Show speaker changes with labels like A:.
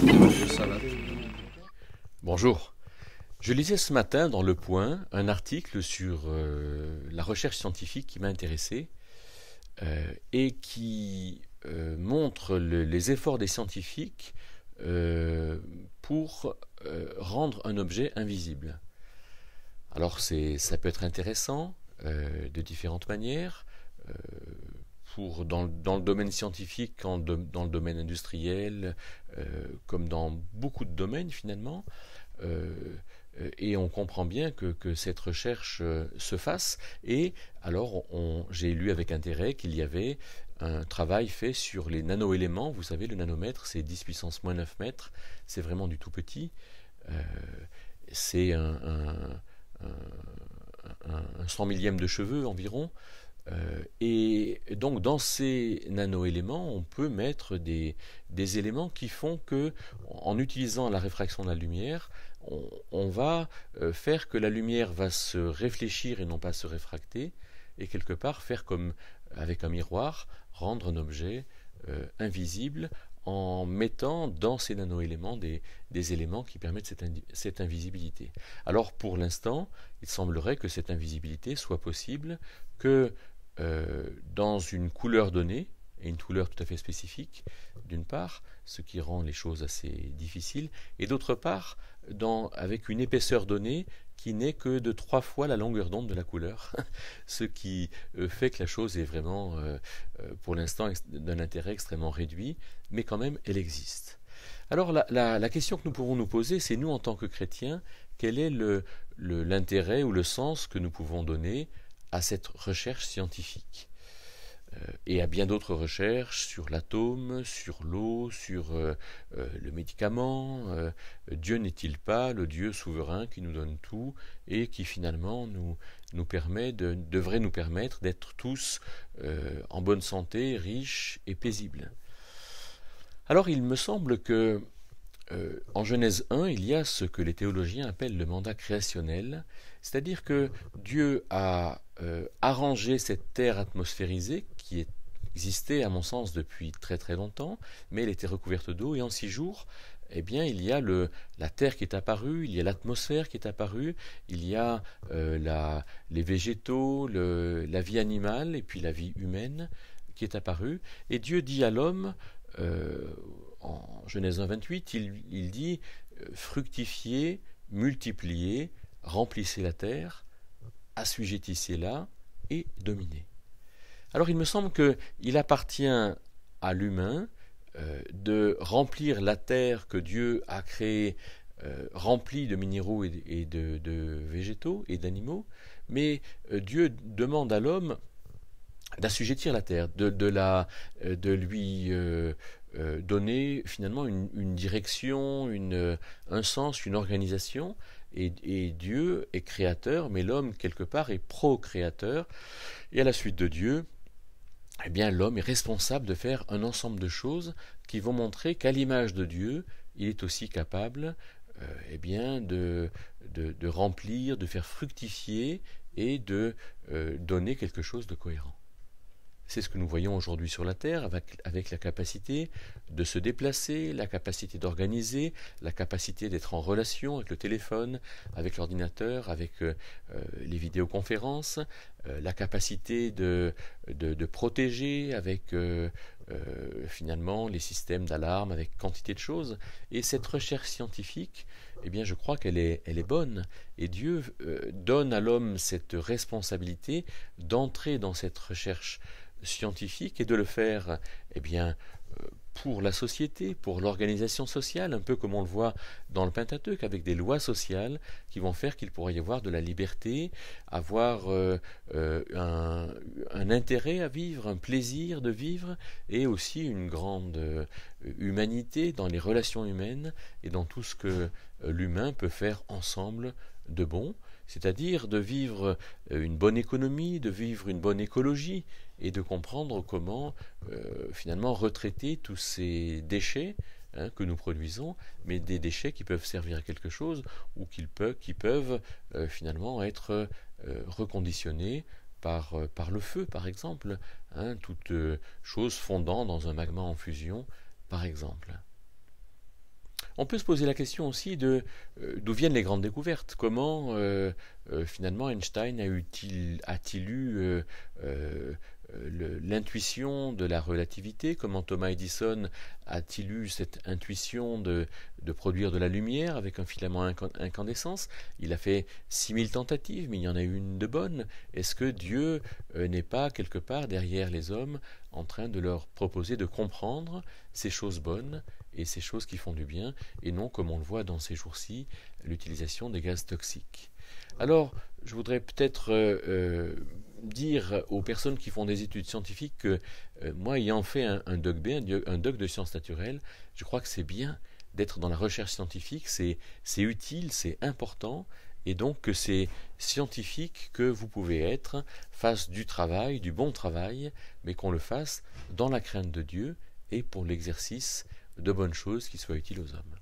A: Ça va.
B: Bonjour. Je lisais ce matin dans Le Point un article sur la recherche scientifique qui m'a intéressé et qui montre les efforts des scientifiques euh, pour rendre un objet invisible. Alors ça peut être intéressant de différentes manières. euh, dans le domaine scientifique, dans le domaine industriel, comme dans beaucoup de domaines finalement. Euh, et on comprend bien que cette recherche se fasse. Et alors, j'ai lu avec intérêt qu'il y avait un travail fait sur les nanoéléments. Vous savez, le nanomètre, c'est 10 puissance moins 9 mètres. C'est vraiment du tout petit. Euh, c'est un 100 millième de cheveux environ. Et donc dans ces nanoéléments, on peut mettre des éléments qui font que, en utilisant la réfraction de la lumière, on va faire que la lumière va se réfléchir et non pas se réfracter, et quelque part faire comme avec un miroir, rendre un objet invisible en mettant dans ces nanoéléments des éléments qui permettent cette invisibilité. Alors pour l'instant, il semblerait que cette invisibilité soit possible que dans une couleur donnée, et une couleur tout à fait spécifique, d'une part, ce qui rend les choses assez difficiles, et d'autre part, avec une épaisseur donnée qui n'est que de 3 fois la longueur d'onde de la couleur, ce qui fait que la chose est vraiment, pour l'instant, d'un intérêt extrêmement réduit, mais quand même, elle existe. Alors la question que nous pouvons nous poser, c'est nous en tant que chrétiens, quel est l'intérêt ou le sens que nous pouvons donner à cette recherche scientifique et à bien d'autres recherches sur l'atome, sur l'eau, sur le médicament. Dieu n'est-il pas le Dieu souverain qui nous donne tout et qui finalement devrait nous permettre d'être tous en bonne santé, riches et paisibles. Alors il me semble que en Genèse 1, il y a ce que les théologiens appellent le mandat créationnel, c'est-à-dire que Dieu a arrangé cette terre atmosphérisée qui existait à mon sens depuis très très longtemps, mais elle était recouverte d'eau et en 6 jours, eh bien, il y a la terre qui est apparue, il y a l'atmosphère qui est apparue, il y a les végétaux, la vie animale et puis la vie humaine qui est apparue. Et Dieu dit à l'homme, euh, en Genèse 1,28, il dit fructifiez, multipliez, remplissez la terre, assujettissez-la et dominez. Alors il me semble qu'il appartient à l'humain de remplir la terre que Dieu a créée, remplie de minéraux et de végétaux et d'animaux, mais Dieu demande à l'homme d'assujettir la terre, de lui donner finalement une direction, un sens, une organisation. Et Dieu est créateur, mais l'homme quelque part est procréateur. Et à la suite de Dieu, eh bien l'homme est responsable de faire un ensemble de choses qui vont montrer qu'à l'image de Dieu, il est aussi capable eh bien de remplir, de faire fructifier et de donner quelque chose de cohérent. C'est ce que nous voyons aujourd'hui sur la Terre, avec la capacité de se déplacer, la capacité d'organiser, la capacité d'être en relation avec le téléphone, avec l'ordinateur, avec les vidéoconférences, la capacité de protéger avec finalement les systèmes d'alarme, avec quantité de choses. Et cette recherche scientifique, eh bien, je crois qu'elle est bonne. Et Dieu donne à l'homme cette responsabilité d'entrer dans cette recherche scientifique et de le faire eh bien, pour la société, pour l'organisation sociale, un peu comme on le voit dans le Pentateuque, avec des lois sociales qui vont faire qu'il pourrait y avoir de la liberté, avoir un intérêt à vivre, un plaisir de vivre, et aussi une grande humanité dans les relations humaines et dans tout ce que l'humain peut faire ensemble de bon, c'est-à-dire de vivre une bonne économie, de vivre une bonne écologie, et de comprendre comment finalement retraiter tous ces déchets que nous produisons, mais des déchets qui peuvent servir à quelque chose ou qui peuvent finalement être reconditionnés par le feu, par exemple, toute chose fondant dans un magma en fusion, par exemple. On peut se poser la question aussi de d'où viennent les grandes découvertes. Comment finalement Einstein a-t-il eu l'intuition de la relativité? Comment Thomas Edison a-t-il eu cette intuition de produire de la lumière avec un filament incandescence? Il a fait 6000 tentatives, mais il y en a eu une de bonne. Est-ce que Dieu n'est pas quelque part derrière les hommes en train de leur proposer de comprendre ces choses bonnes et ces choses qui font du bien, et non, comme on le voit dans ces jours-ci, l'utilisation des gaz toxiques? Alors, je voudrais peut-être dire aux personnes qui font des études scientifiques que moi, ayant fait un DocB, un doc de sciences naturelles, je crois que c'est bien d'être dans la recherche scientifique, c'est utile, c'est important, et donc que ces scientifiques que vous pouvez être fassent du travail, du bon travail, mais qu'on le fasse dans la crainte de Dieu et pour l'exercice de bonnes choses qui soient utiles aux hommes.